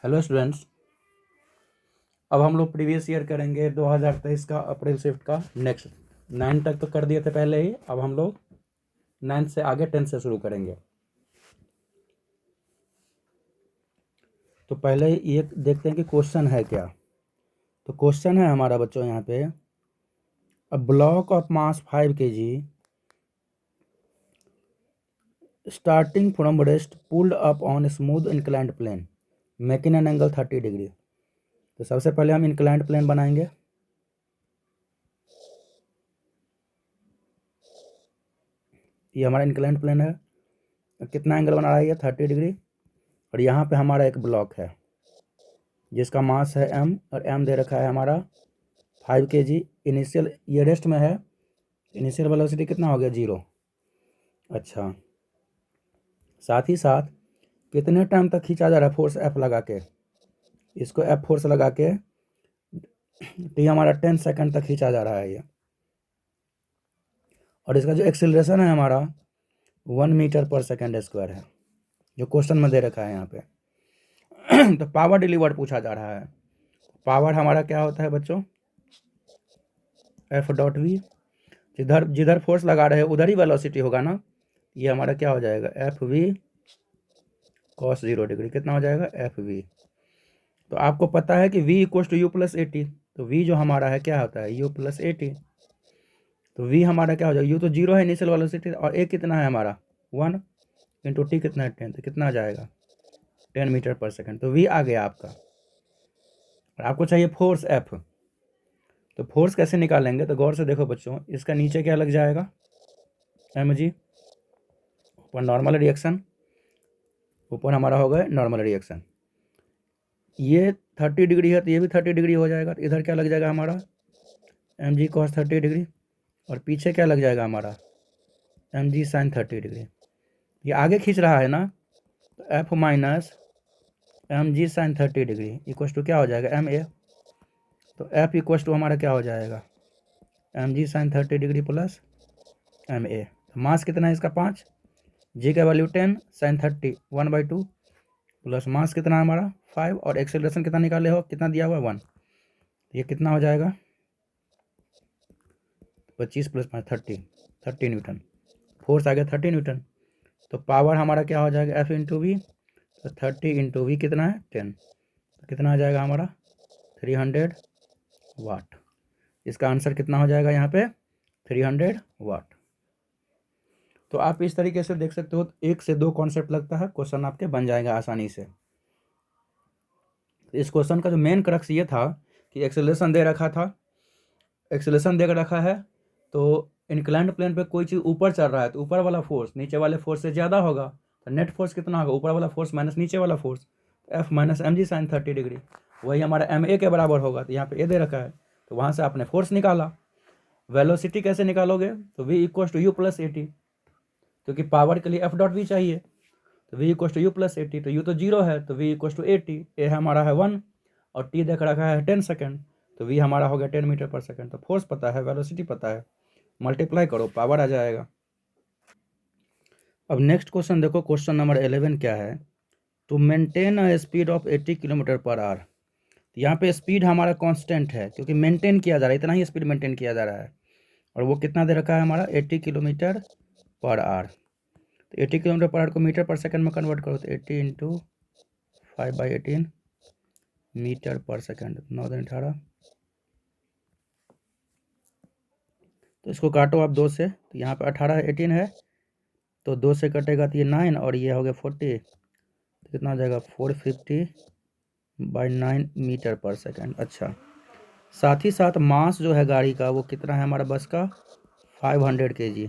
Hello students. अब हम लोग प्रीवियस ईयर करेंगे 2023 का अप्रैल शिफ्ट का नेक्स्ट। 9 तक तो कर दिए थे पहले ही। अब हम लोग 9 से आगे 10 से शुरू करेंगे। तो पहले ये देखते हैं कि क्वेश्चन है क्या। तो क्वेश्चन है हमारा बच्चों यहाँ पे, a block of mass 5 kg starting from rest pulled up on smooth inclined plane making an angle 30 degree. तो सबसे पहले हम इंक्लाइंड प्लेन बनाएंगे। ये हमारा इंक्लाइंड प्लेन है। कितना एंगल बना रहा है ये? 30 डिग्री। और यहाँ पे हमारा एक ब्लॉक है जिसका मास है m और m दे रखा है हमारा 5 kg। इनिशियल ये रेस्ट में है। इनिशियल वेलोसिटी कितना हो गया? 0। अच्छा, साथ ही साथ कितने टाइम तक खींचा जा रहा है फोर्स F लगा के? इसको F फोर्स लगा के t हमारा 10 सेकंड तक खींचा जा रहा है ये। और इसका जो एक्सेलरेशन है हमारा 1 मीटर पर सेकंड स्क्वायर है, जो क्वेश्चन में दे रखा है यहाँ पे। तो पावर डिलीवर्ड पूछा जा रहा है। पावर हमारा क्या होता है बच्चों? F dot v. जिधर जिधर फोर्स लगा रहे हैं उधर ही वेलोसिटी होगा ना। ये हमारा क्या हो जाएगा? F v cos 0 degree. कितना हो जाएगा? F v. तो आपको पता है कि v equal to u plus a t. तो v जो हमारा है क्या होता है? u plus a t. तो v हमारा क्या हो जाएगा? u तो 0 है इनिशियल वेलोसिटी, और a कितना है हमारा? 1 इंटू टी कितना है? 10। तो कितना आ जाएगा? 10 मीटर पर सेकंड। तो v आ गया आपका। और आपको चाहिए फोर्स f। तो फोर्स कैसे निकालेंगे? तो गौर से देखो बच्चों, इसका नीचे क्या लग जाएगा? M g. ऊपर नॉर्मल रिएक्शन, ऊपर हमारा हो गया नॉर्मल रिएक्शन। ये 30 डिग्री है तो ये भी 30 डिग्री हो जाएगा। तो इधर क्या लग जाएगा हमारा? M g cos 30 degree. और पीछे क्या लग जाएगा हमारा? M g sine 30 degree. ये आगे खींच रहा है ना, तो F minus m g sine 30 degree equal to क्या हो जाएगा? M a. तो एफ इक्वल टू हमारा क्या हो जाएगा? M g sine 30 degree plus m a. तो मास कितना है इसका? 5। जी का वैल्यू 10, साइन 30 1/2 प्लस मास कितना है हमारा? 5। और एक्सेलरेशन कितना निकाले हो? कितना दिया हुआ? 1। ये कितना हो जाएगा? 25 प्लस 5 30 न्यूटन। फोर्स आ गया 30 न्यूटन। तो पावर हमारा क्या हो जाएगा? F into v. तो 30 इंटू वी कितना है? 10। तो कितना आ जाएगा हमारा? 300 वाट। इसका आंसर कितना हो जाएगा यहाँ पे? 300 वाट। तो आप इस तरीके से देख सकते हो, 1 से 2 कॉन्सेप्ट लगता है, क्वेश्चन आपके बन जाएगा आसानी से। इस क्वेश्चन का जो मेन क्रक्स ये था कि एक्सेलरेशन दे रखा था, एक्सेलरेशन दे रखा है, तो इंक्लाइंड प्लेन पे कोई चीज़ ऊपर चल रहा है तो ऊपर वाला फोर्स नीचे वाले फोर्स से ज़्यादा होगा। तो नेट फोर्स कितना होगा? ऊपर वाला फोर्स माइनस नीचे वाला force, F minus m g sine 30 degree. वही हमारा एम ए के बराबर होगा। तो यहाँ पे ए दे रखा है, तो वहाँ से आपने फोर्स निकाला। वेलोसिटी कैसे निकालोगे? तो v equal to u plus a t, क्योंकि पावर के लिए एफ डॉट वी चाहिए। तो v equal to u plus a t. तो यू तो 0 है, तो v equal to a t. A हमारा है 1 और टी देख रखा है 10 सेकेंड। तो वी हमारा हो गया 10 मीटर पर सेकेंड। तो फोर्स पता है, वेलोसिटी पता है, मल्टीप्लाई करो, पावर आ जाएगा। अब नेक्स्ट क्वेश्चन देखो, क्वेश्चन नंबर 11 क्या है? To maintain a speed of 80 kilometre per hour. यहाँ पे स्पीड हमारा कांस्टेंट है क्योंकि मेंटेन किया जा रहा है, इतना ही स्पीड मेंटेन किया जा रहा है। और वो कितना दे रखा है हमारा? 80 किलोमीटर पर आवर। तो 80 किलोमीटर पर आवर को मीटर पर सेकंड में कन्वर्ट करो, तो 80 इंटू 5/18 मीटर पर सेकंड। 9 18। तो इसको काटो आप 2 से। तो यहाँ पे 18 18 है, तो 2 से कटेगा तो ये 9 और ये हो गया 40। तो कितना हो जाएगा? 450/9 मीटर पर सेकंड। अच्छा, साथ ही साथ मास जो है गाड़ी का वो कितना है हमारा बस का? 500 kg।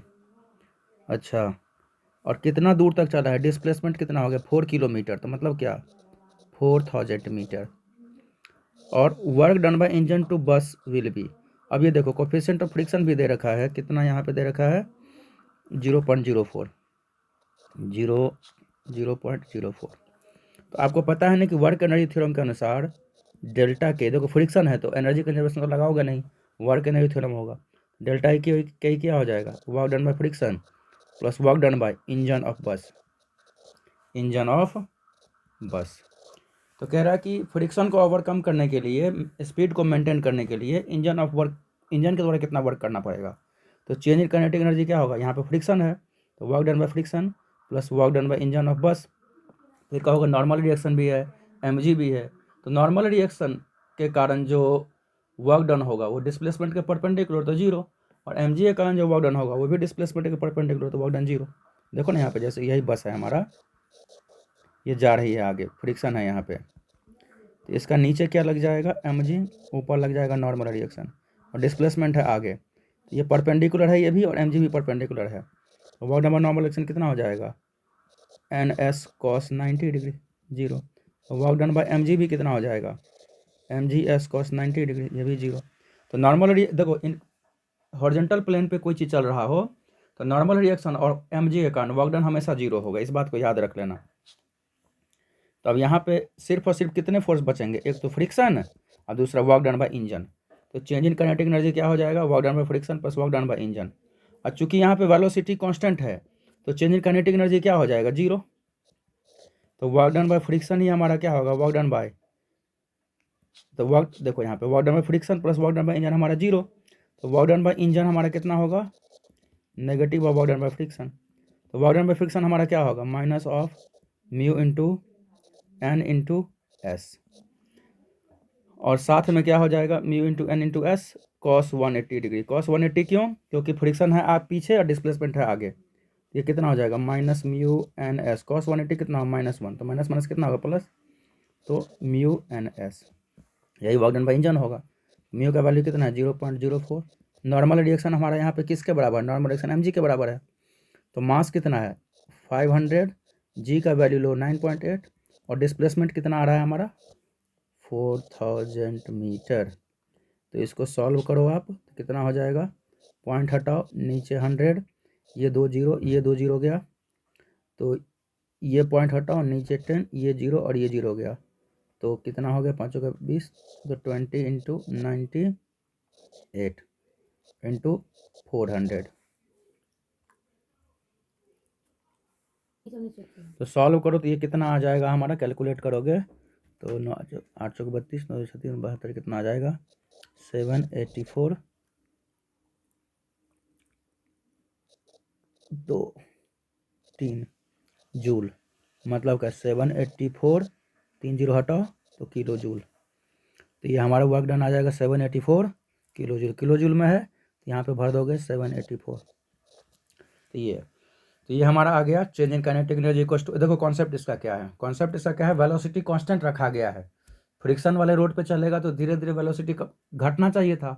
अच्छा, और कितना दूर तक चला है? डिस्प्लेसमेंट कितना हो गया? 4 किलोमीटर। तो मतलब क्या? 4000 मीटर। और work done by engine to bus will be. अब ये देखो, कोफिशिएंट ऑफ फ्रिक्शन भी दे रखा है। कितना यहाँ पे दे रखा है? 0.04। 0.04। तो आपको पता है ना कि वर्क एनर्जी थ्योरम के अनुसार डेल्टा के, देखो फ्रिक्शन है तो एनर्जी कंजर्वेशन तो लगाओगे नहीं, वर्क एनर्जी थ्योरम होगा। डेल्टा ई की क्या हो जाएगा? Work done by friction plus work done by engine of बस, इंजन ऑफ बस। तो कह रहा है कि फ्रिक्शन को ओवरकम करने के लिए, स्पीड को मेंटेन करने के लिए इंजन के द्वारा कितना वर्क करना पड़ेगा। तो चेंज इन काइनेटिक एनर्जी क्या होगा, यहाँ पे फ्रिक्शन है तो work done by friction plus work done by engine of बस। फिर क्या होगा, नॉर्मल रिएक्शन भी है, mg भी है। तो नॉर्मल रिएक्शन के कारण जो वर्क डन होगा वो डिस्प्लेसमेंट के परपेंडिकुलर तो जीरो, और mg के कारण जो वर्क डन होगा वो भी डिस्प्लेसमेंट के परपेंडिकुलर तो वर्क डन जीरो। देखो ना यहाँ पे जैसे यही बस है हमारा, ये जा रही है आगे, फ्रिक्शन है यहाँ पे, तो इसका नीचे क्या लग जाएगा mg, ऊपर लग जाएगा नॉर्मल रिएक्शन, और डिस्प्लेसमेंट है आगे, तो ये परपेंडिकुलर है ये भी, और mg भी परपेंडिकुलर है। तो वर्क डन नॉर्मल रिएक्शन कितना हो जाएगा, NS cos 90 degree zero. Work done bye mg भी कितना हो जाएगा, mg s cos 90 डिग्री, ये भी जीरो। तो नॉर्मल देखो, इन हॉरिजॉन्टल प्लेन पे कोई चीज़ चल रहा हो तो नॉर्मल रिएक्शन और mg के कारण वर्क डन हमेशा जीरो होगा, इस बात को याद रख लेना। तो अब यहाँ पे सिर्फ और सिर्फ कितने फोर्स बचेंगे, एक तो फ्रिक्शन और दूसरा वर्क डन बाय इंजन। तो चेंज इन काइनेटिक एनर्जी क्या हो जाएगा, work done by friction plus work done by engine. और चूंकि यहाँ पे वेलोसिटी कांस्टेंट है तो चेंज इन काइनेटिक एनर्जी क्या हो जाएगा, जीरो। तो वर्क डन बाय फ्रिक्शन ही हमारा क्या होगा, वर्क डन बाय, तो वर्क देखो यहाँ पे work done by friction plus work done by engine हमारा जीरो। तो वर्क डन बाय इंजन हमारा कितना होगा, negative of work done by friction. तो वर्क डन बाय फ्रिक्शन हमारा क्या होगा, minus of mu into N into s, और साथ में क्या हो जाएगा, mu into N into S cos 180 degree. Cos 180 क्यों, क्योंकि फ्रिक्शन है आप पीछे और डिस्प्लेसमेंट है आगे। ये कितना हो जाएगा, minus mu N s, cos 180 कितना हो, -1, तो माइनस माइनस कितना होगा, प्लस, तो म्यू एन एस, यही वर्क डन बाय इंजन होगा। म्यू का वैल्यू कितना है, 0.04। नॉर्मल रिएक्शन हमारा यहाँ पे किसके बराबर है, नॉर्मल रिएक्शन mg के बराबर है। तो मास कितना है 500, g का वैल्यू लो 9.8, और डिस्प्लेसमेंट कितना आ रहा है हमारा 4000 मीटर। तो इसको सॉल्व करो आप, तो कितना हो जाएगा, पॉइंट हटाओ, नीचे 100, ये 2 जीरो, ये 2 जीरो गया, तो ये पॉइंट हटाओ, नीचे 10, ये जीरो और ये जीरो गया, तो कितना हो गया, 5 का 20, तो 20 इंटू 98 इंटू 400। तो सॉल्व करो तो ये कितना आ जाएगा हमारा, कैलकुलेट करोगे तो 8 चौक 32, 9 36 72, कितना आ जाएगा 784 2 3 जूल। मतलब क्या, 784, 3 जीरो हटाओ तो किलो जूल। तो ये हमारा वर्क डन आ जाएगा 784 किलो जूल। किलो जूल में है तो यहाँ पे भर दोगे 784। तो ये हमारा आ गया change in kinetic energy equals to, देखो कॉन्सेप्ट इसका क्या है, कॉन्सेप्ट इसका क्या है, वेलोसिटी कांस्टेंट रखा गया है। फ्रिक्शन वाले रोड पे चलेगा तो धीरे धीरे वेलोसिटी घटना चाहिए था,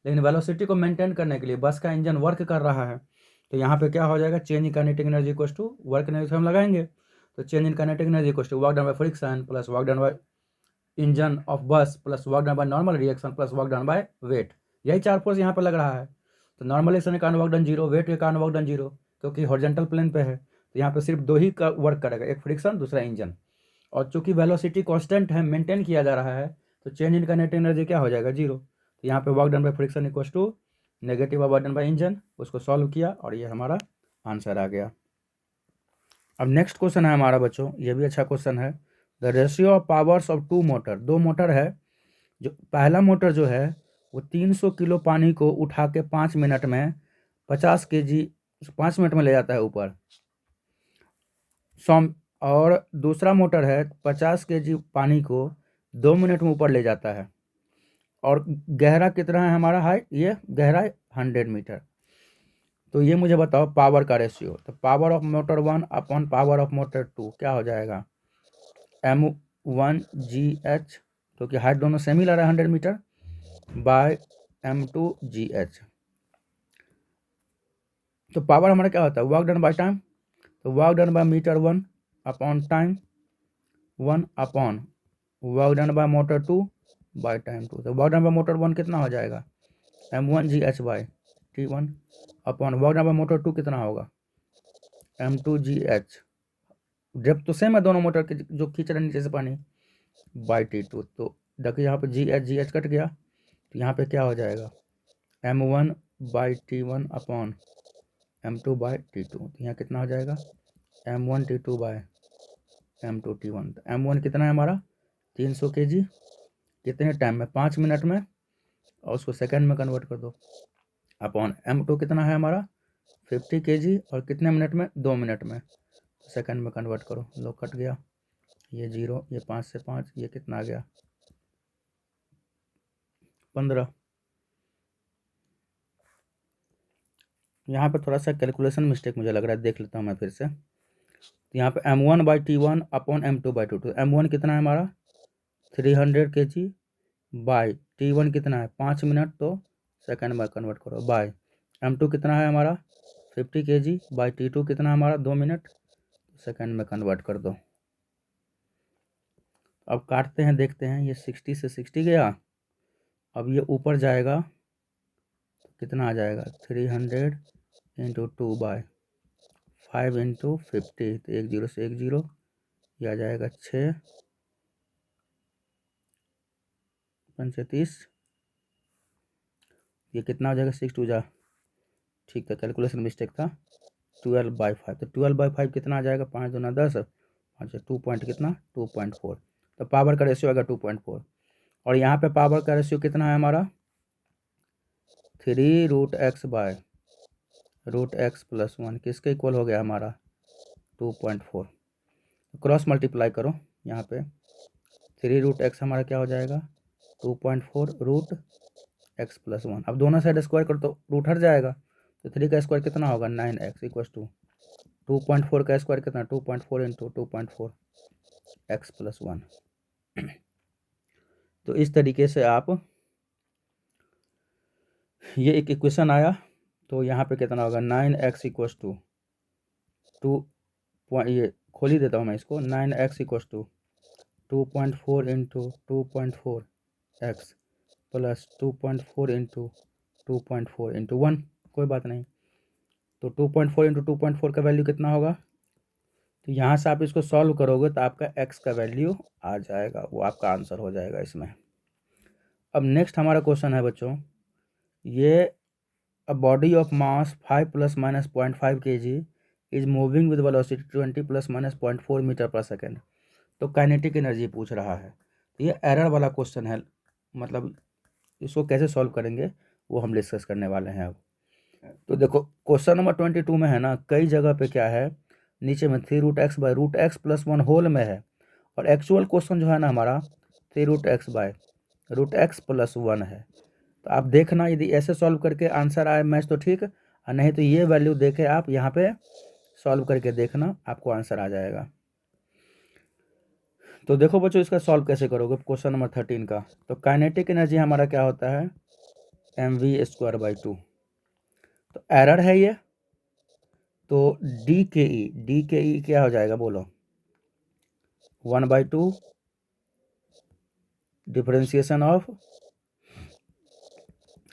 लेकिन वेलोसिटी को मेंटेन करने के लिए बस का इंजन वर्क कर रहा है। तो यहाँ पे क्या हो जाएगा, change in kinetic energy equals to work energy हम लगाएंगे, तो change in kinetic energy equals to work done by friction plus work done by engine of bus plus work done by normal reaction plus work done by weight. यही चार force यहाँ पे लग रहा है। तो नॉर्मल रिएक्शन के कारण वर्क डन जीरो, वेट के कारण वर्क डन जीरो, क्योंकि हॉरिजॉन्टल प्लेन पे है। तो यहाँ पे सिर्फ दो ही का वर्क करेगा, एक फ्रिक्शन दूसरा इंजन। और चूंकि वेलोसिटी कांस्टेंट है, मेंटेन किया जा रहा है, तो चेंज इन काइनेटिक एनर्जी क्या हो जाएगा, जीरो। तो यहाँ पे work done by friction equals to negative work done by engine, उसको सॉल्व किया और ये हमारा आंसर आ गया। अब नेक्स्ट क्वेश्चन है हमारा बच्चों, ये भी अच्छा क्वेश्चन है। The ratio of powers of two motor, दो मोटर है, जो पहला मोटर जो है वो 300 किलो पानी को उठा के 5 मिनट में 50 kg 5 मिनट में ले जाता है ऊपर। और दूसरा मोटर है 50 kg पानी को 2 मिनट में ऊपर ले जाता है। और गहरा कितना है हमारा, हाइट, ये गहरा 100 मीटर। तो ये मुझे बताओ पावर का रेशियो। तो power of motor 1 upon power of motor 2 क्या हो जाएगा, M1GH, क्योंकि हाइट दोनों सेम ही ला रहा है 100 मीटर, बाय M2GH। तो पावर हमारा क्या होता है, वर्क डन बाय टाइम। तो work done by motor 1 upon time 1 upon work done by motor 2 by time 2। तो वर्क डन बाय मोटर 1 कितना हो जाएगा, M1GH by T1 upon work done by motor 2 कितना होगा, M2GH, जब तो सेम है दोनों मोटर के जो खींच रहे नीचे से पानी, बाय T2। तो देखिए यहाँ पे GH कट गया, तो यहाँ पे क्या हो जाएगा, M1 by T1 upon M2 by T2। तो यहाँ कितना हो जाएगा, M1 T2 bye M2 T1। तो M1 कितना है हमारा 300 kg कितने टाइम में, 5 मिनट में, और उसको सेकंड में कन्वर्ट कर दो, अपॉन m2 कितना है हमारा 50 kg और कितने मिनट में, 2 मिनट में, सेकंड में कन्वर्ट करो। लो कट गया, ये 0, ये 5 से 5, ये कितना आ गया 15। यहाँ पे थोड़ा सा कैलकुलेशन मिस्टेक मुझे लग रहा है, देख लेता हूँ मैं फिर से। यहाँ पे m1/t1 अपॉन m2/t2, तो m1 कितना है हमारा 300 kg बाई t1 कितना है 5 मिनट, तो सेकंड में कन्वर्ट करो, बाय m2 कितना है हमारा 50 kg बाई t2 कितना है हमारा 2 मिनट, सेकंड में कन्वर्ट कर दो। अब काटते हैं, देखते हैं, ये 60 से 60 गया, अब ये ऊपर जाएगा तो कितना आ जाएगा 300 इंटू 2/5 इंटू 50, तो 1 0 से 1 0, ये आ जाएगा 6 35, ये कितना हो जाएगा 6 2 जा, ठीक था, कैलकुलेशन मिस्टेक था, 12/5, तो 12/5 कितना आ जाएगा, 5 दूना 10, 5 2 पॉइंट कितना 2.4, तो पावर का रेशियो आएगा 2.4, और यहाँ पे पावर का रेशियो कितना है हमारा 3√x/√x+1, किसके इक्वल हो गया हमारा 2.4, क्रॉस मल्टीप्लाई करो यहाँ पे, 3√x हमारा क्या हो जाएगा 2.4 रूट x+1, अब दोनों साइड स्क्वायर करो तो रूट हट जाएगा, तो 3 का स्क्वायर कितना होगा 9x इक्वल टू 2.4 का स्क्वायर कितना 2.4 इंटू 2.4 x+1। तो इस तरीके से आप, ये एक इक्वेशन आया, तो यहाँ पे कितना होगा 9x इक्वल टू 2, ये खोल ही देता हूँ मैं इसको, 9x equal to 2.4 into 2.4 x plus 2.4 into 2.4 into 1, कोई बात नहीं, तो 2.4 इंटू 2.4 का वैल्यू कितना होगा, तो यहाँ से आप इसको सॉल्व करोगे तो आपका x का वैल्यू आ जाएगा, वो आपका आंसर हो जाएगा इसमें। अब नेक्स्ट हमारा क्वेश्चन है बच्चों, ये a body of mass 5 ± 0.5 kg is moving with velocity 20 ± 0.4 metre पर सेकेंड, तो काइनेटिक एनर्जी पूछ रहा है, तो ये एरर वाला क्वेश्चन है, मतलब इसको कैसे सॉल्व करेंगे वो हम डिस्कस करने वाले हैं अब। तो देखो क्वेश्चन नंबर 22 में है ना, कई जगह पे क्या है, नीचे में 3√x/√x+1 होल में है, और एक्चुअल क्वेश्चन जो है ना हमारा 3√x/√x+1 है, तो आप देखना यदि ऐसे सॉल्व करके आंसर आए मैच तो ठीक, और नहीं तो ये वैल्यू देके आप यहाँ पे सॉल्व करके देखना, आपको आंसर आ जाएगा। तो देखो बच्चों इसका सॉल्व कैसे करोगे क्वेश्चन नंबर 13 का, तो काइनेटिक एनर्जी हमारा क्या होता है mv²/2, तो एरर है ये, तो डी के ई क्या हो जाएगा बोलो 1/2 डिफरेंशिएशन ऑफ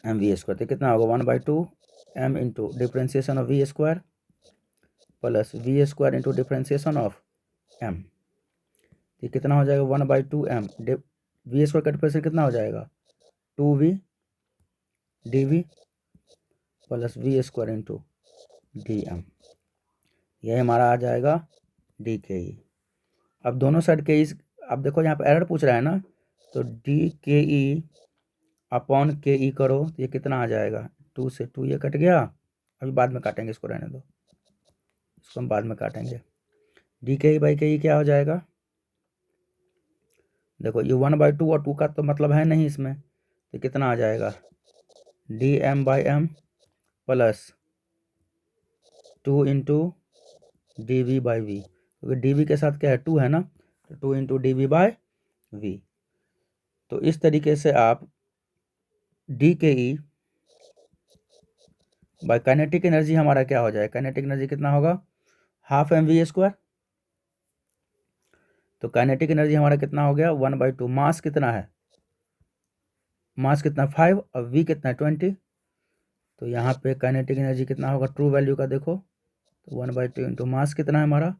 mv², तो कितना होगा 1/2 m into differentiation of v² plus v² into differentiation of m, ये कितना हो जाएगा 1/2 m, v² का डिफरेंशिएशन कितना हो जाएगा 2v dv plus v² into dm, यह हमारा आ जाएगा डी के ई। अब दोनों साइड के इस, अब देखो यहाँ पे एरर पूछ रहा है ना, तो डी के ई अपॉन के ई करो तो ये कितना आ जाएगा 2 से 2 ये कट गया, अभी बाद में काटेंगे, इसको रहने दो, इसको हम बाद में काटेंगे। डी के ई बाई के ई क्या हो जाएगा, देखो ये 1/2 और 2 का तो मतलब है नहीं इसमें, तो कितना आ जाएगा dm/m प्लस 2 इंटू dv/v, क्योंकि dv के साथ क्या है 2 है ना, तो 2 इंटू dv/v। तो इस तरीके से आप डी के ई बाय काइनेटिक एनर्जी हमारा क्या हो जाए, काइनेटिक एनर्जी कितना होगा हाफ mv², तो काइनेटिक एनर्जी हमारा कितना हो गया 1/2, मास कितना है, मास कितना 5 और v कितना 20, तो यहाँ पे काइनेटिक एनर्जी कितना होगा ट्रू वैल्यू का देखो, तो 1/2 इंटू मास कितना है हमारा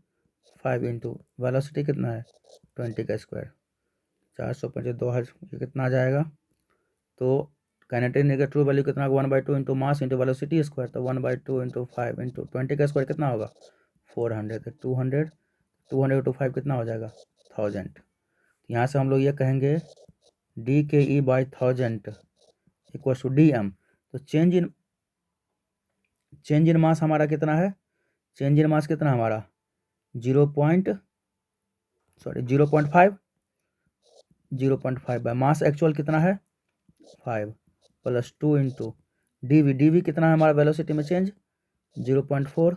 5 इंटू वेलोसिटी कितना है 20 का स्क्वायर, 425 ये कितना आ जाएगा, तो काइनेटिक एनर्जी का ट्रू वैल्यू कितना होगा 1/2 into mass into velocity square, तो 1/2 इंटू 5 इंटू 20 का स्क्वायर कितना होगा 400, तो 200 इंटू 5 कितना हो जाएगा 1000, यहाँ से हम लोग ये कहेंगे d K E by 1000 equal to d m. तो चेंज इन मास हमारा कितना है, चेंज इन मास कितना हमारा 0.5 बाय मास एक्चुअल कितना है 5 प्लस 2 इंटू डी वी कितना है हमारा वेलोसिटी में चेंज 0.4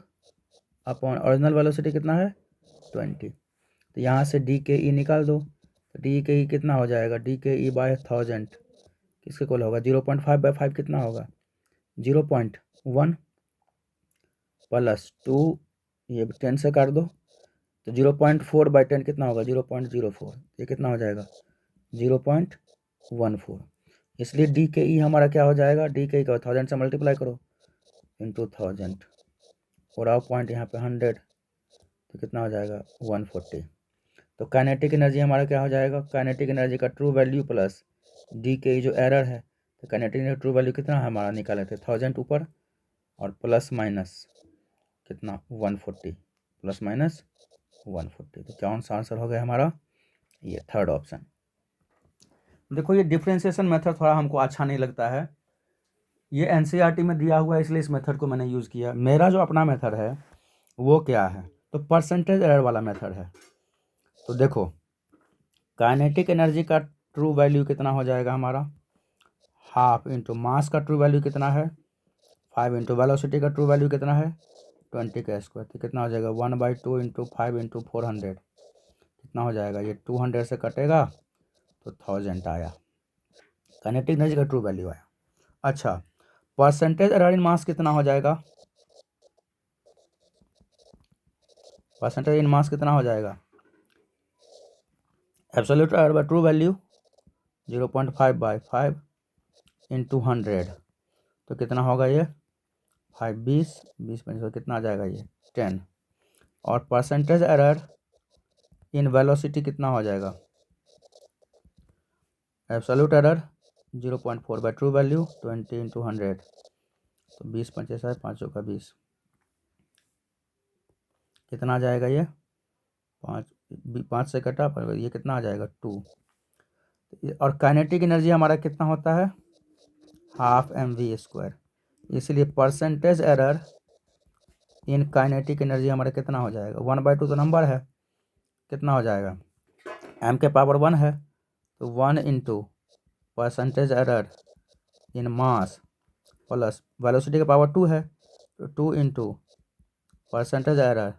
अपॉन ओरिजिनल वेलोसिटी कितना है 20। तो यहाँ से डी के ई निकाल दो, तो डी के ई कितना हो जाएगा, डी के ई बाय 1000 किसके इक्वल होगा 0.5 बाय 5 कितना होगा 0.1 प्लस 2 ये 10 से काट दो, तो 0.4 बाई 10 कितना होगा 0.04, ये कितना हो जाएगा 0.14। इसलिए डी के ई हमारा क्या हो जाएगा, डी के ई का 1000 से मल्टीप्लाई करो इंटू 1000 और आओ पॉइंट यहाँ पे 100, तो कितना हो जाएगा 140। तो काइनेटिक एनर्जी हमारा क्या हो जाएगा, काइनेटिक एनर्जी का true value plus D K ई जो एरर है, तो काइनेटिक एनर्जी ट्रू वैल्यू कितना हमारा निकाले थे 1000 ऊपर और प्लस माइनस कितना 140 प्लस माइनस 140। तो कौन सा आंसर हो गया हमारा, ये थर्ड ऑप्शन। देखो ये डिफ्रेंशिएशन मेथड थोड़ा हमको अच्छा नहीं लगता है, ये एनसीईआरटी में दिया हुआ है इसलिए इस मेथड को मैंने यूज़ किया। मेरा जो अपना मेथड है वो क्या है, तो परसेंटेज एरर वाला मेथड है। तो देखो काइनेटिक एनर्जी का ट्रू वैल्यू कितना हो जाएगा हमारा, हाफ इंटू मास का ट्रू वैल्यू कितना है 5 इंटू वेलोसिटी का ट्रू वैल्यू कितना है 20 का स्क्वायर, तो कितना हो जाएगा 1/2 इंटू 5 इंटू 400 कितना हो जाएगा, ये 200 से कटेगा तो 1000 आया, काइनेटिक एनर्जी का ट्रू वैल्यू आया। अच्छा परसेंटेज एरर इन मास कितना हो जाएगा, परसेंटेज इन मास कितना हो जाएगा, absolute error by true value 0.5 by 5 into 100, तो कितना होगा ये 5 20 20 कितना आ जाएगा ये 10, और परसेंटेज एरर इन वेलोसिटी कितना हो जाएगा, absolute error 0.4 by true value 20 into 100, तो 20 25 है 5 का 20 कितना आ जाएगा ये 5 से कटा पर ये कितना आ जाएगा 2। और काइनेटिक एनर्जी हमारा कितना होता है हाफ mv², इसलिए percentage error in kinetic energy हमारा कितना हो जाएगा 1/2 तो नंबर है, कितना हो जाएगा m के पावर 1 है, तो 1 इंटू परसेंटेज एरर इन मास प्लस वेलोसिटी का पावर 2 है, तो 2 into percentage error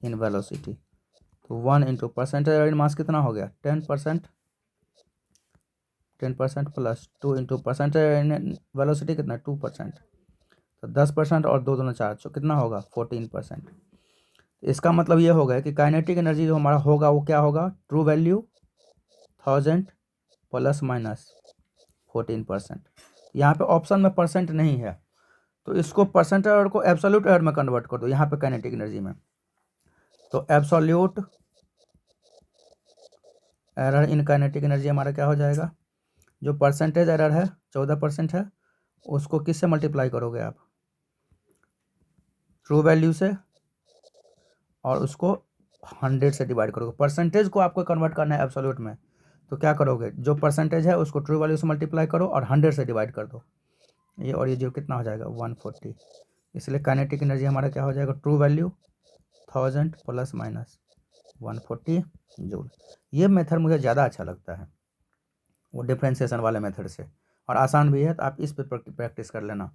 in velocity, तो 1 इंटू परसेंटेज एरर इन मास कितना हो गया 10% plus 2 into percentage error in velocity कितना 2%, तो 10% और 2 दूना 4 तो कितना होगा 14%। इसका मतलब ये हो गया कि काइनेटिक एनर्जी जो हमारा होगा वो क्या होगा, ट्रू वैल्यू 1000 प्लस माइनस 14%। यहाँ पे ऑप्शन में परसेंट नहीं है, तो इसको परसेंट एरर को एब्सोल्यूट एरर में कन्वर्ट कर दो यहाँ पे काइनेटिक एनर्जी में, तो absolute error in kinetic energy हमारा क्या हो जाएगा, जो परसेंटेज एरर है 14% है, उसको किससे मल्टीप्लाई करोगे आप ट्रू वैल्यू से, और उसको 100 से डिवाइड करोगे। परसेंटेज को आपको कन्वर्ट करना है एब्सोल्यूट में, तो क्या करोगे जो परसेंटेज है उसको ट्रू वैल्यू से मल्टीप्लाई करो और 100 से डिवाइड कर दो, ये और ये जो कितना हो जाएगा 140। इसलिए काइनेटिक एनर्जी हमारा क्या हो जाएगा true value 1000 plus minus 140 joule. ये मेथड मुझे ज़्यादा अच्छा लगता है वो डिफ्रेंशिएशन वाले मेथड से, और आसान भी है, तो आप इस पे प्रैक्टिस कर लेना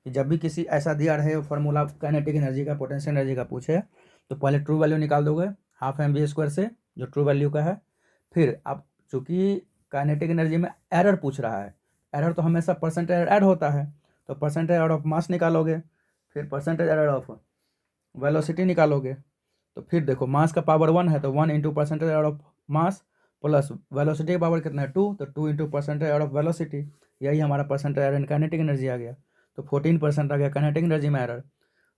कि जब भी किसी ऐसा दिया रहे फॉर्मूला काइनेटिक एनर्जी का पोटेंशियल एनर्जी का पूछे, तो पहले ट्रू वैल्यू निकाल दोगे हाफ mv² से जो ट्रू वैल्यू का है, फिर आप चूँकि काइनेटिक एनर्जी में एरर पूछ रहा है, एरर तो हमेशा परसेंटेज एरर ऐड होता है, तो परसेंटेज एरर ऑफ मास निकालोगे, फिर परसेंटेज एरर ऑफ वेलोसिटी निकालोगे, तो फिर देखो मास का पावर 1 है तो 1 into percentage error of mass plus velocity का पावर कितना है 2, तो 2 into percentage error of velocity, यही हमारा percentage error in kinetic energy आ गया, तो 14% आ गया काइनेटिक एनर्जी में एरर।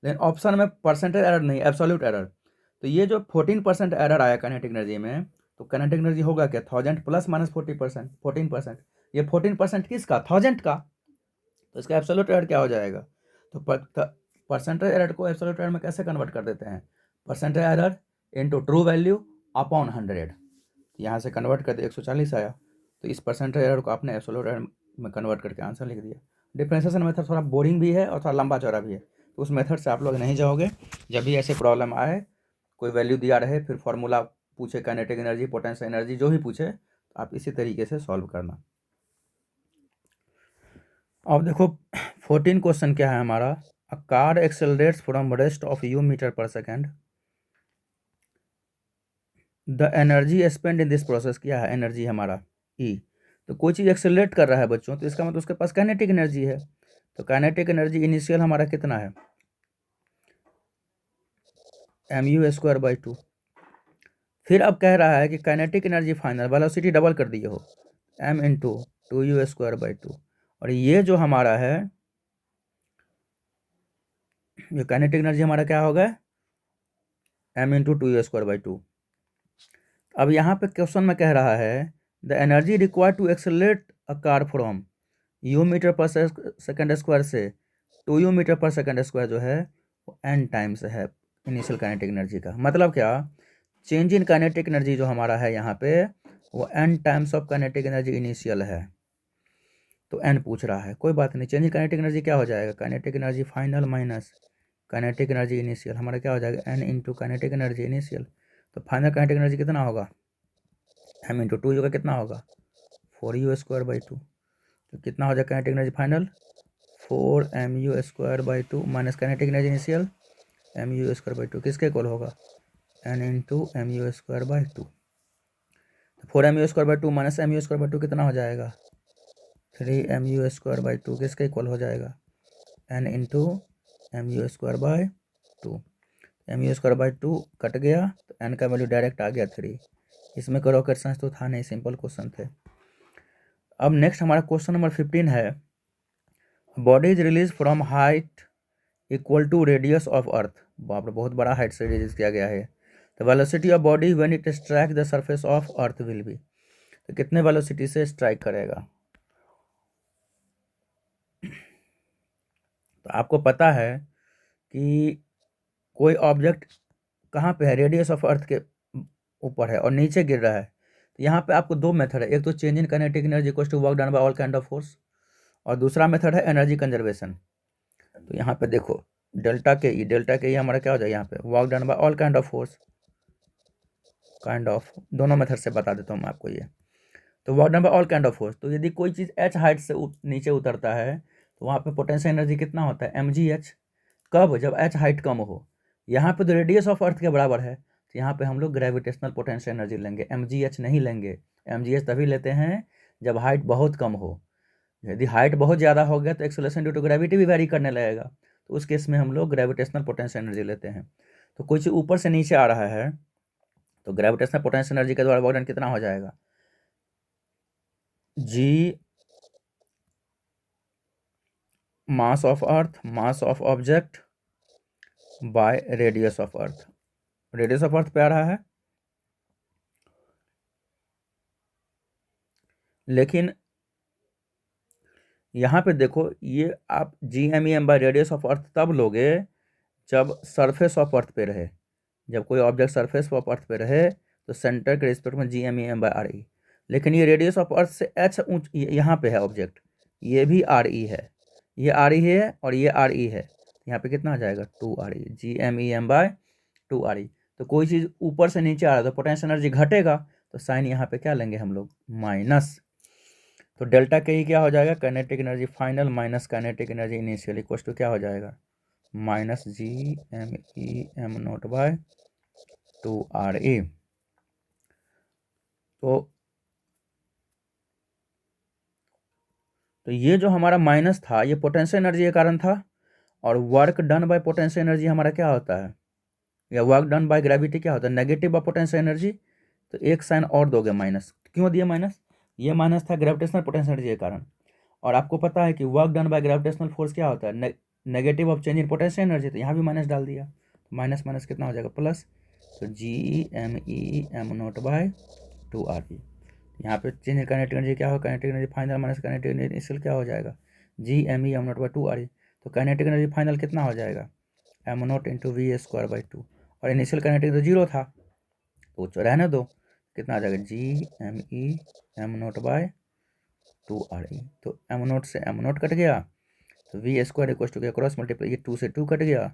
लेकिन ऑप्शन में परसेंटेज एरर नहीं, एब्सोल्यूट एरर, तो ये जो 14% एरर आया काइनेटिक एनर्जी में, तो काइनेटिक एनर्जी होगा क्या 1000 प्लस माइनस 40% 14%, ये 14% किसका 1000 का, तो इसका एब्सोल्यूट एरर क्या हो जाएगा, तो परसेंटेज एरर को एब्सोल्यूट एरर में कैसे कन्वर्ट कर देते हैं, percentage error into true value upon 100, यहाँ से कन्वर्ट कर दिया 140 आया, तो इस परसेंटेज एरर को आपने एब्सोल्यूट एरर में कन्वर्ट करके आंसर लिख दिया। डिफरेंशिएशन मेथड थोड़ा बोरिंग भी है और थोड़ा लंबा चौड़ा भी है, तो उस मेथड से आप लोग नहीं जाओगे। जब भी ऐसे प्रॉब्लम आए, कोई वैल्यू दिया रहे, फिर फॉर्मूला पूछे, काइनेटिक एनर्जी, पोटेंशियल एनर्जी, जो भी पूछे, आप इसी तरीके से सॉल्व करना। अब देखो 14 क्वेश्चन क्या है हमारा। A car accelerates from rest of u metre पर second. The energy spend in this process क्या है, एनर्जी हमारा E। तो कोई चीज़ एक्सेलरेट कर रहा है बच्चों, तो इसका मतलब उसके पास काइनेटिक एनर्जी है। तो काइनेटिक एनर्जी इनिशियल हमारा कितना है, mu²/2। फिर अब कह रहा है कि kinetic energy final, velocity double कर दिए हो, m × 2u²/2। और ये जो हमारा है, ये काइनेटिक एनर्जी हमारा क्या होगा, m × 2u²/2। अब यहाँ पे क्वेश्चन में कह रहा है the energy required to accelerate a car from u metre पर सेकेंड स्क्वायर से 2u मीटर पर सेकेंड स्क्वायर जो है वो n टाइम्स है इनिशियल काइनेटिक एनर्जी का। मतलब क्या, चेंज इन काइनेटिक एनर्जी जो हमारा है यहाँ पे वो n times of kinetic energy initial है। तो n पूछ रहा है, कोई बात नहीं। चेंज इन काइनेटिक एनर्जी क्या हो जाएगा, kinetic energy final minus kinetic energy initial, हमारा क्या हो जाएगा, n × काइनेटिक एनर्जी इनिशियल। तो फाइनल काइनेटिक एनर्जी कितना होगा, m × 2u का कितना होगा, 4u² तो कितना हो जाएगा kinetic energy final, 4mu² minus kinetic energy initial mu² किसके इक्वल होगा, n × mu²/2। 4mu² minus mu² कितना हो जाएगा, 3mu² किसके इक्वल हो जाएगा, n × mu²/2। mu²/2 कट गया तो n का वैल्यू डायरेक्ट आ गया 3। इसमें कोई रॉकेट साइंस तो था नहीं, सिंपल क्वेश्चन थे। अब नेक्स्ट हमारा क्वेश्चन नंबर 15 है, body is release from height equal to radius of earth. बाप रे, बहुत बड़ा हाइट से रिलीज किया गया है। तो velocity of body when it strike the surface of earth will be. तो कितने वेलोसिटी से स्ट्राइक करेगा। तो आपको पता है कि कोई ऑब्जेक्ट कहाँ पे है, रेडियस ऑफ अर्थ के ऊपर है और नीचे गिर रहा है। तो यहाँ पे आपको दो मेथड है, एक तो change in kinetic energy equals to work done by all kind of force, और दूसरा मेथड है एनर्जी कंजर्वेशन। तो यहाँ पे देखो डेल्टा के ई हमारा क्या हो जाएगा, यहाँ पे work done by all kind of force, kind of दोनों मेथड से बता देता हूँ मैं आपको ये। तो work done by all kind of force, तो यदि कोई चीज़ h हाइट से नीचे उतरता है तो वहाँ पे पोटेंशियल एनर्जी कितना होता है, mgh। कब, जब h हाइट कम हो। यहाँ पे तो रेडियस ऑफ अर्थ के बराबर है, तो यहाँ पे हम लोग ग्रेविटेशनल पोटेंशियल एनर्जी लेंगे, mgh नहीं लेंगे। mgh तभी लेते हैं जब हाइट बहुत कम हो। यदि हाइट बहुत ज़्यादा हो गया तो एक्सेलरेशन ड्यू टू ग्रेविटी भी वेरी करने लगेगा, तो उस केस में हम लोग ग्रेविटेशनल पोटेंशियल एनर्जी लेते हैं। तो कोई चीज़ ऊपर से नीचे आ रहा है तो ग्रेविटेशनल पोटेंशियल एनर्जी के द्वारा वर्क डन कितना हो जाएगा, g mass of earth, mass of object by radius of earth. Radius of अर्थ पे आ रहा है, लेकिन यहाँ पे देखो ये आप GMEM बाय रेडियस ऑफ अर्थ तब लोगे जब सरफेस ऑफ अर्थ पे रहे। जब कोई ऑब्जेक्ट सरफेस ऑफ अर्थ पे रहे तो सेंटर के रिस्पेक्ट में GMEM बाय RE। लेकिन ये रेडियस ऑफ अर्थ से h यहाँ पे है ऑब्जेक्ट, ये भी RE है, ये RE है और ये RE है। यहाँ पे कितना आ जाएगा 2RE, GMEM बाय 2RE। तो कोई चीज़ ऊपर से नीचे आ रहा है तो पोटेंशियल एनर्जी घटेगा, तो साइन यहाँ पे क्या लेंगे हम लोग, माइनस। तो डेल्टा के ही क्या हो जाएगा, kinetic energy final minus kinetic energy initial equal to क्या हो जाएगा, माइनस GMEM/2RE। तो ये जो हमारा माइनस था ये पोटेंशियल एनर्जी के कारण था, और work done bye potential energy हमारा क्या होता है, या वर्क डन बाय ग्रेविटी क्या होता है, नेगेटिव ऑफ पोटेंशियल एनर्जी। तो एक साइन और दोगे माइनस, क्यों दिए माइनस, ये माइनस था ग्रेविटेशनल पोटेंशियल एनर्जी के कारण। और आपको पता है कि work done by gravitational force क्या होता है, negative of change in potential energy. तो यहाँ भी माइनस डाल दिया, माइनस माइनस कितना हो जाएगा प्लस। तो GMEM/2RE। यहाँ पे चेंज इन काइनेटिक एनर्जी क्या होगा, kinetic energy final minus kinetic energy initial क्या हो जाएगा, GMEM/2RE। तो काइनेटिक एनर्जी फाइनल कितना हो जाएगा, m0 × v² 2। और इनिशियल काइनेटिक तो जीरो था तो रहने दो, कितना आ जाएगा GME m0/2RE। तो m0 से m0 कट गया, तो v square equal to cross multiply, ये 2 से 2 कट गया,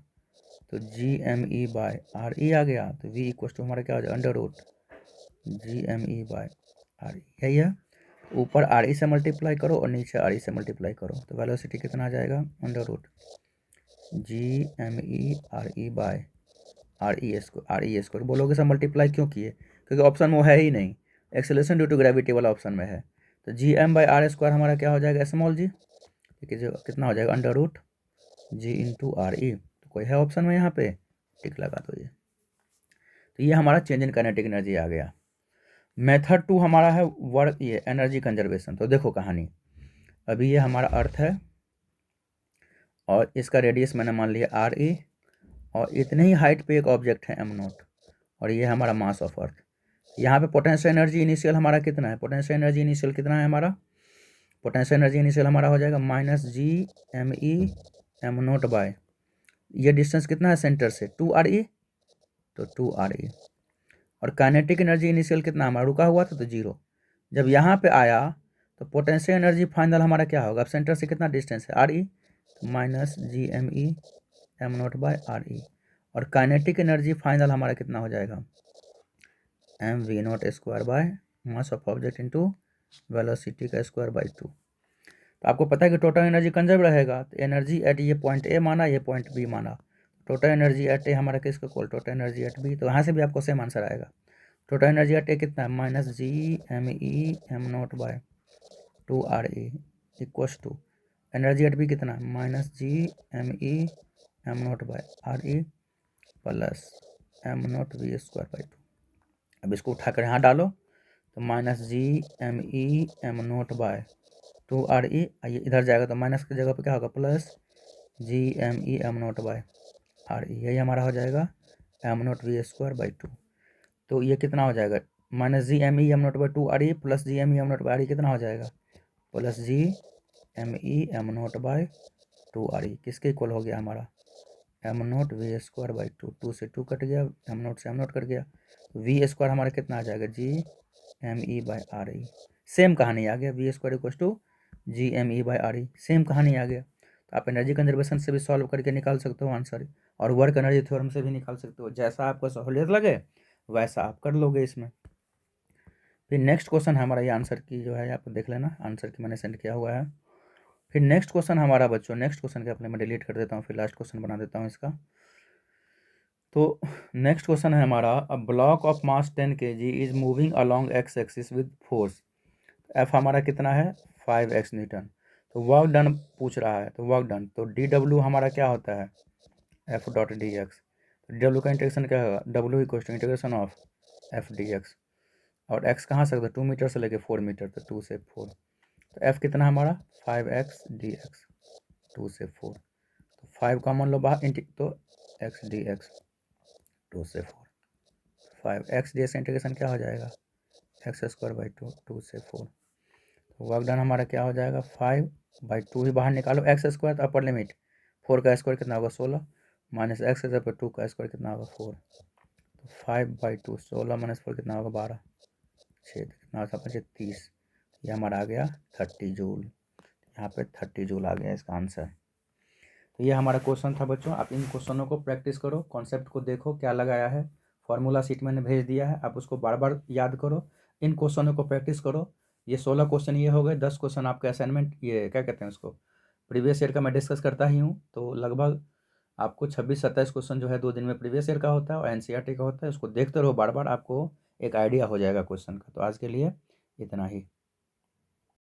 तो GME/RE आ गया। तो v इक्वल टू हमारा क्या हो जाएगा √GME/RE, यही है। ऊपर RE से मल्टीप्लाई करो और नीचे RE से मल्टीप्लाई करो, तो वेलोसिटी कितना आ जाएगा √GME/RE/RE²। बोलोगे सर मल्टीप्लाई क्यों किए, क्योंकि ऑप्शन में वो है ही नहीं, एक्सेलरेशन ड्यू टू ग्रेविटी वाला ऑप्शन में है। तो GM/R² हमारा क्या हो जाएगा स्मॉल जी, देखिए जो कितना हो जाएगा √G/RE। तो कोई है ऑप्शन में यहाँ पे, टिक लगा दो ये। तो ये हमारा चेंज इन काइनेटिक एनर्जी आ गया। मेथड 2 हमारा है वर्क, ये एनर्जी कंजर्वेशन। तो देखो कहानी, अभी ये हमारा अर्थ है और इसका रेडियस मैंने मान लिया RE, और इतने ही हाइट पे एक ऑब्जेक्ट है m0, और ये हमारा मास ऑफ अर्थ। यहाँ पे पोटेंशियल एनर्जी इनिशियल हमारा कितना है, पोटेंशियल एनर्जी इनिशियल कितना है हमारा, पोटेंशियल एनर्जी इनिशियल हमारा हो जाएगा -GME m0/, ये डिस्टेंस कितना है सेंटर से 2RE, तो 2RE। और काइनेटिक एनर्जी इनिशियल कितना हमारा रुका हुआ था, तो 0। जब यहाँ पे आया तो पोटेंशियल एनर्जी फाइनल हमारा क्या होगा, अब सेंटर से कितना डिस्टेंस है RE, तो -GME m0/RE। और काइनेटिक एनर्जी फाइनल हमारा कितना हो जाएगा mv0² mass of object into velocity का स्क्वायर/2। तो आपको पता है कि टोटल एनर्जी कंजर्व रहेगा, तो एनर्जी एट ये पॉइंट ए माना, ये पॉइंट बी माना, टोटल एनर्जी एट ए हमारा किसका equal, total energy at B. तो यहाँ से भी आपको सेम आंसर आएगा। टोटल एनर्जी एट ए कितना है -GME m0/2RE equals to energy at B कितना है -GME m0/RE प्लस m0v²/2। अब इसको उठाकर यहाँ डालो, तो -GME m0/2RE, ये इधर जाएगा तो माइनस की जगह पे क्या होगा +GME m0/RE, यही हमारा हो जाएगा m0v²/2। तो ये कितना हो जाएगा -GME m0/2RE plus GME m0/RE कितना हो जाएगा +GME m0/2RE, किसके इक्वल हो गया हमारा m0v²/2। 2 से 2 कट गया, m0 से m0 कट गया, v² हमारा कितना आ जाएगा GME/RE। सेम कहानी आ गया, v² equal to GME/RE, same कहानी आ गया। तो आप एनर्जी कंजर्वेशन से भी सॉल्व करके निकाल सकते हो आंसर, और वर्क एनर्जी थ्योरम से भी निकाल सकते हो, जैसा आपको सहूलियत लगे वैसा आप कर लोगे इसमें। फिर नेक्स्ट क्वेश्चन हमारा, ये आंसर की जो है आप देख लेना, आंसर की मैंने सेंड किया हुआ है। फिर नेक्स्ट क्वेश्चन हमारा बच्चों, नेक्स्ट क्वेश्चन के अपने मैं डिलीट कर देता हूँ, फिर लास्ट क्वेश्चन बना देता हूँ इसका। तो नेक्स्ट क्वेश्चन है हमारा, अ block of mass 10 kg is moving along x axis with force, F हमारा कितना है 5x न्यूटन। तो वर्क डन पूछ रहा है, तो वर्क डन, तो DW हमारा क्या होता है F.dx। तो DW का इंटीग्रेशन क्या होगा, W equal to integration of F dx, और x कहाँ से 2 मीटर से लेके 4 मीटर, तो 2 से 4, तो F कितना हमारा 5x dx, 2 से 4, तो 5 कॉमन लो बाहर, तो x dx 2 से 4, 5x dx इंटीग्रेशन क्या हो जाएगा x²/2, 2 से 4। तो वर्क डन हमारा क्या हो जाएगा 5/2 ही बाहर निकालो, x² तो अपर लिमिट 4 का स्क्वायर कितना होगा 16, माइनस x पर 2 का स्क्वायर कितना होगा 4, तो 5/2 16 माइनस 4 कितना होगा 12, 6 कितना होगा 30, ये हमारा आ गया 30 जूल। यहाँ पे 30 जूल आ गया इसका आंसर। तो ये हमारा क्वेश्चन था बच्चों, आप इन क्वेश्चनों को प्रैक्टिस करो, कॉन्सेप्ट को देखो क्या लगाया है, फॉर्मूला शीट मैंने भेज दिया है, आप उसको बार बार याद करो, इन क्वेश्चनों को प्रैक्टिस करो। ये 16 क्वेश्चन ये हो गए, 10 क्वेश्चन आपके असाइनमेंट, ये क्या कहते हैं उसको, प्रीवियस ईयर का मैं डिस्कस करता ही हूँ, तो लगभग आपको 26-27 क्वेश्चन जो है 2 दिन में प्रीवियस ईयर का होता है और NCERT का होता है, उसको देखते रहो बार बार, आपको एक आइडिया हो जाएगा क्वेश्चन का। तो आज के लिए इतना ही।